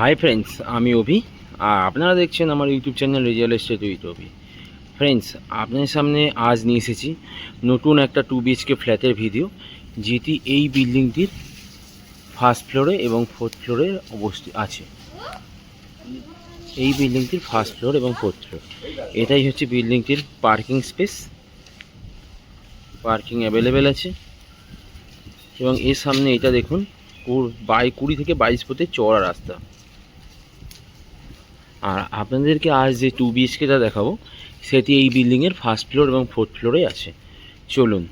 Hi friends, আমি অভি। আর আপনারা দেখছেন আমার YouTube channel real estate with Abhi. Friends, আপনাদের সামনে আজ নিয়ে এসেছি নতুন একটা 2 BHK ফ্ল্যাটের ভিডিও, যেটি এই বিল্ডিংটির ফার্স্ট ফ্লোরে এবং ফোর্থ ফ্লোরে অবস্থিত আছে। এই বিল্ডিংটির ফার্স্ট ফ্লোর এবং ফোর্থ ফ্লোর, এটাই হচ্ছে বিল্ডিংটির পার্কিং স্পেস। পার্কিং অ্যাভেলেবেল আছে এবং এর সামনে এটা দেখুন 20 থেকে 22 ফুটের চওড়া রাস্তা। আর আপনাদেরকে আজ যে 2 BHKটা দেখাবো সেটি এই বিল্ডিংয়ের ফার্স্ট ফ্লোর এবং ফোর্থ ফ্লোরে আছে। চলুন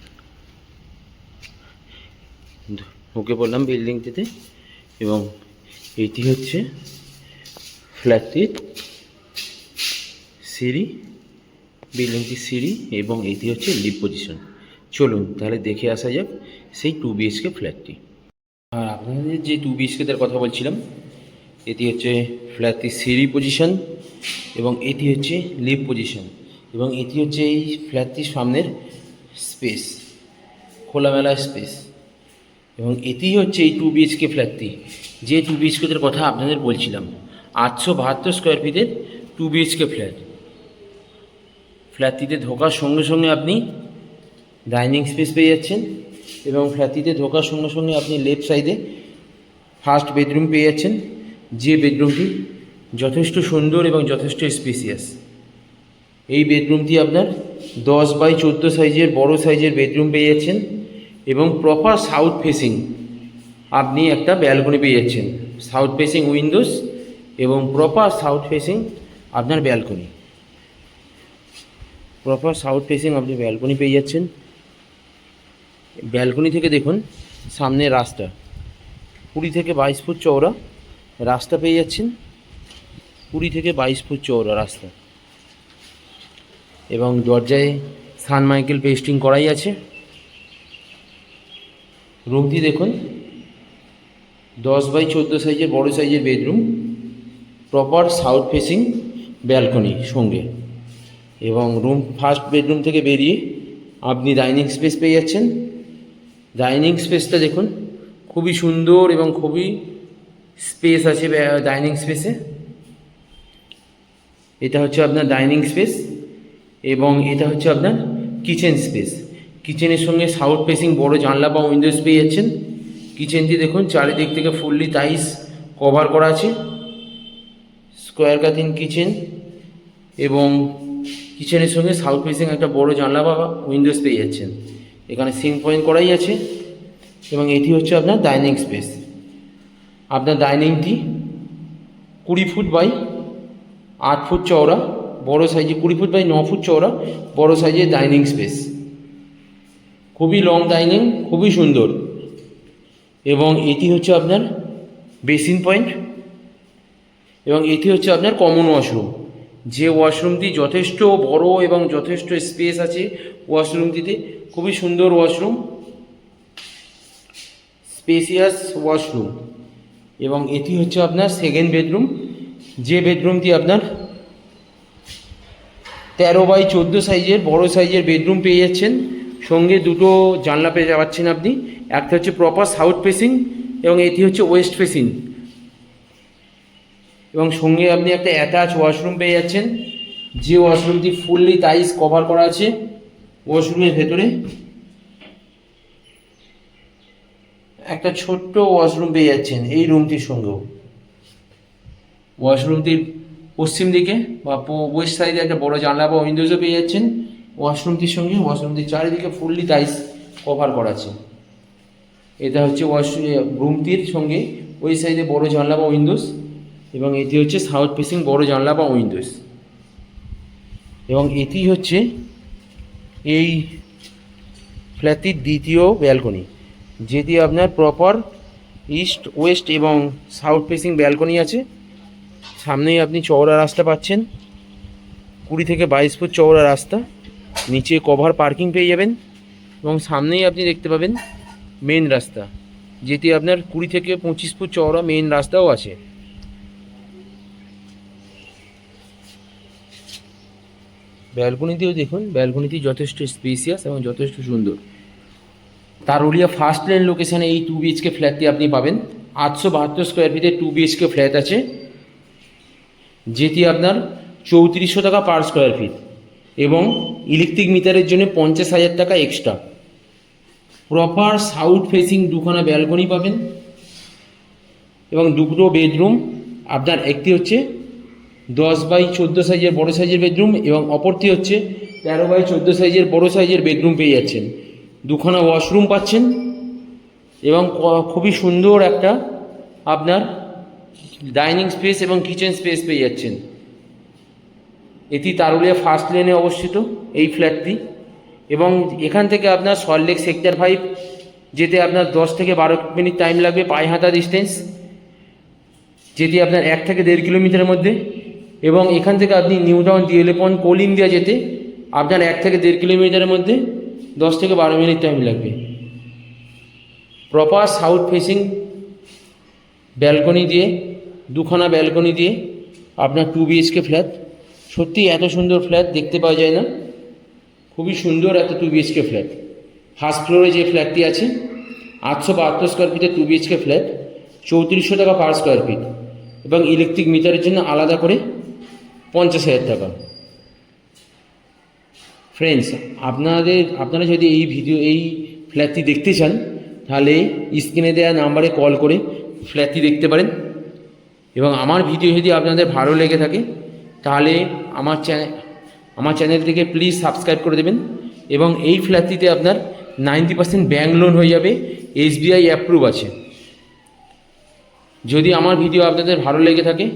ঢুকে পড়লাম বিল্ডিংটিতে। এবং এটি হচ্ছে ফ্ল্যাটটির সিঁড়ি, বিল্ডিংটির সিঁড়ি, এবং এটি হচ্ছে লিফট পজিশন। চলুন তাহলে দেখে আসা যাক সেই 2 BHK ফ্ল্যাটটি। আর আপনাদের যে 2 BHKটার কথা বলছিলাম, এটি হচ্ছে ফ্ল্যাটটির সিঁড়ি পজিশন এবং এটি হচ্ছে লিফট পজিশন, এবং এটি হচ্ছে এই ফ্ল্যাটটির সামনের স্পেস, খোলামেলা স্পেস। এবং এটি হচ্ছে এই 2 BHK ফ্ল্যাটটি, যে 2 BHKটার কথা আপনাদের বলছিলাম। 872 স্কোয়ার ফিটের 2 BHK ফ্ল্যাট। ফ্ল্যাটটিতে ঢোকার সঙ্গে সঙ্গে আপনি ডাইনিং স্পেস পেয়ে যাচ্ছেন, এবং ফ্ল্যাটটিতে ঢোকার সঙ্গে সঙ্গে আপনি লেফট সাইডে ফার্স্ট বেডরুম পেয়ে যাচ্ছেন, যে বেডরুমটি যথেষ্ট সুন্দর এবং যথেষ্ট স্পেসিয়াস। এই বেডরুমটি আপনার 10x14 সাইজের বড় সাইজের বেডরুম পেয়ে যাচ্ছেন, এবং প্রপার সাউথ ফেসিং আপনি একটা ব্যালকনি পেয়ে যাচ্ছেন। সাউথ ফেসিং উইন্ডোজ এবং প্রপার সাউথ ফেসিং আপনার ব্যালকনি। প্রপার সাউথ ফেসিং আপনি ব্যালকনি পেয়ে যাচ্ছেন। ব্যালকনি থেকে দেখুন সামনে রাস্তা, 20 থেকে 22 ফুট চওড়া রাস্তা পেয়ে যাচ্ছেন। 20 থেকে 22 ফুট চওড়া রাস্তা, এবং দরজায় সানমাইকেল পেস্টিং করাই আছে। রুমটি দেখুন 10x14 সাইজের বড় সাইজের bedroom, proper south facing balcony সঙ্গে। এবং রুম ফার্স্ট বেডরুম থেকে বেরিয়ে আপনি ডাইনিং স্পেস পেয়ে যাচ্ছেন। ডাইনিং স্পেসটা দেখুন খুবই সুন্দর এবং খুবই স্পেস আছে ডাইনিং স্পেসে। এটা হচ্ছে আপনার ডাইনিং স্পেস, এবং এটা হচ্ছে আপনার কিচেন স্পেস। কিচেনের সঙ্গে সাউথ ফেসিং বড় জানলা বা উইন্ডোজ পেয়ে যাচ্ছেন। কিচেনটি দেখুন চারিদিক থেকে ফুললি টাইলস কভার করা আছে। স্কোয়ার কাটিং কিচেন, এবং কিচেনের সঙ্গে সাউথ ফেসিং একটা বড় জানলা বা উইন্ডোজ পেয়ে যাচ্ছেন। এখানে সিঙ্ক পয়েন্ট করাই আছে, এবং এটি হচ্ছে আপনার ডাইনিং স্পেস। আপনার ডাইনিংটি 20 ফুট বাই 8 ফুট চওড়া বড় সাইজে, 20 ফুট বাই 9 ফুট চওড়া বড় সাইজের ডাইনিং স্পেস। খুবই লং ডাইনিং, খুবই সুন্দর। এবং এটি হচ্ছে আপনার বেসিন পয়েন্ট, এবং এটি হচ্ছে আপনার কমন ওয়াশরুম। যে ওয়াশরুমটি যথেষ্ট বড় এবং যথেষ্ট স্পেস আছে ওয়াশরুমটিতে। খুবই সুন্দর ওয়াশরুম, স্পেসিয়াস ওয়াশরুম। এবং এটি হচ্ছে আপনার সেকেন্ড বেডরুম, যে বেডরুমটি আপনার 13x14 সাইজের বড় সাইজের বেডরুম পেয়ে যাচ্ছেন। সঙ্গে দুটো জানলা পেয়ে যাচ্ছেন আপনি। একটা হচ্ছে প্রপার সাউথ ফেসিং, এবং এটি হচ্ছে ওয়েস্ট ফেসিং। এবং সঙ্গে আপনি একটা অ্যাটাচ ওয়াশরুম পেয়ে যাচ্ছেন, যে ওয়াশরুমটি ফুললি টাইলস কভার করা আছে। ওয়াশরুমের ভেতরে একটা ছোট্ট ওয়াশরুম পেয়ে যাচ্ছেন এই রুমটির সঙ্গেও। ওয়াশরুমটির পশ্চিম দিকে বা ওয়েস্ট সাইডে একটা বড় জানলা বা উইন্ডোজও পেয়ে যাচ্ছেন ওয়াশরুমটির সঙ্গে। ওয়াশরুমটির চারিদিকে ফুললি টাইলস কভার করা আছে। এটা হচ্ছে রুমটির সঙ্গে ওই সাইডে বড় জানলা বা উইন্ডোজ, এবং এটি হচ্ছে সাউথ ফেসিং বড় জানলা বা উইন্ডোজ। এবং এটি হচ্ছে এই ফ্ল্যাটটির দ্বিতীয় ব্যালকনি, যেটি আপনার প্রপার ইস্ট ওয়েস্ট এবং সাউথ ফেসিং ব্যালকনি আছে। সামনেই আপনি চওড়া রাস্তা পাচ্ছেন, 20 থেকে 22 ফুট চওড়া রাস্তা। নিচে কভার পার্কিং পেয়ে যাবেন, এবং সামনেই আপনি দেখতে পাবেন মেন রাস্তা, যেটি আপনার 20 থেকে 25 ফুট চওড়া মেন রাস্তাও আছে। ব্যালকনিতেও দেখুন, ব্যালকনিটি যথেষ্ট স্পেসিয়াস এবং যথেষ্ট সুন্দর। তারুলিয়া ফার্স্ট লেন লোকেশানে এই 2 BHK ফ্ল্যাটটি আপনি পাবেন। 872 স্কোয়ার ফিটের 2 BHK ফ্ল্যাট আছে। যেটি আপনার 3400 টাকা পার স্কোয়ার ফিট এবং ইলেকট্রিক মিটারের জন্য 50,000 টাকা এক্সট্রা। প্রপার সাউথ ফেসিং দুখানা ব্যালকনি পাবেন এবং দুটো বেডরুম। আপনার একটি হচ্ছে 10x14 সাইজের বড় সাইজের বেডরুম এবং অপরটি হচ্ছে 13x14 সাইজের বড় সাইজের বেডরুম পেয়ে যাচ্ছেন। দুখানা ওয়াশরুম পাচ্ছেন এবং খুবই সুন্দর একটা আপনার ডাইনিং স্পেস এবং কিচেন স্পেস পেয়ে যাচ্ছেন। এটি তারুলিয়া ফার্স্ট লেনে অবস্থিত এই ফ্ল্যাটটি এবং এখান থেকে আপনার সল্টলেক সেক্টর 5 যেতে আপনার 10 থেকে 12 মিনিট টাইম লাগবে পায়ে হাঁটা ডিস্টেন্স, যেটি আপনার 1 থেকে 1.5 কিলোমিটারের মধ্যে। এবং এখান থেকে আপনি নিউ টাউন ডিএলএপন কোল ইন্ডিয়া যেতে আপনার 1 থেকে 1.5 কিলোমিটারের মধ্যে 10 থেকে 12 মিনিট টাইম লাগবে। প্রপার সাউথ ফেসিং ব্যালকনি দিয়ে, দুখানা ব্যালকনি দিয়ে আপনার 2 BHK ফ্ল্যাট। সত্যি এত সুন্দর ফ্ল্যাট দেখতে পাওয়া যায় না, খুবই সুন্দর একটা 2 BHK ফ্ল্যাট। ফার্স্ট ফ্লোরে যে ফ্ল্যাটটি আছে 872 স্কোয়ার ফিটের 2 BHK ফ্ল্যাট, 3400 টাকা পার স্কোয়ার ফিট এবং ইলেকট্রিক মিটারের জন্য আলাদা করে 50,000 টাকা। ফ্রেন্ডস, আপনারা যদি এই ফ্ল্যাটটি দেখতে চান তাহলে স্ক্রিনে দেওয়া নাম্বারে কল করে ফ্ল্যাটটি দেখতে পারেন। এবং আমার ভিডিও যদি আপনাদের ভালো লেগে থাকে তাহলে আমার চ্যানেলটিকে প্লিজ সাবস্ক্রাইব করে দেবেন। এবং এই ফ্ল্যাটটিতে আপনার 90% ব্যাঙ্ক লোন হয়ে যাবে, SBI অ্যাপ্রুভ আছে। যদি আমার ভিডিও আপনাদের ভালো লেগে থাকে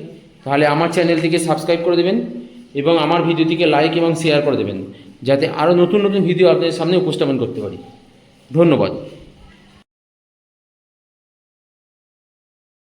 তাহলে আমার চ্যানেলটিকে সাবস্ক্রাইব করে দেবেন এবং আমার ভিডিওটিকে লাইক এবং শেয়ার করে দেবেন, যাতে আরও নতুন নতুন ভিডিও আপনাদের সামনে উপস্থাপন করতে পারি। ধন্যবাদ।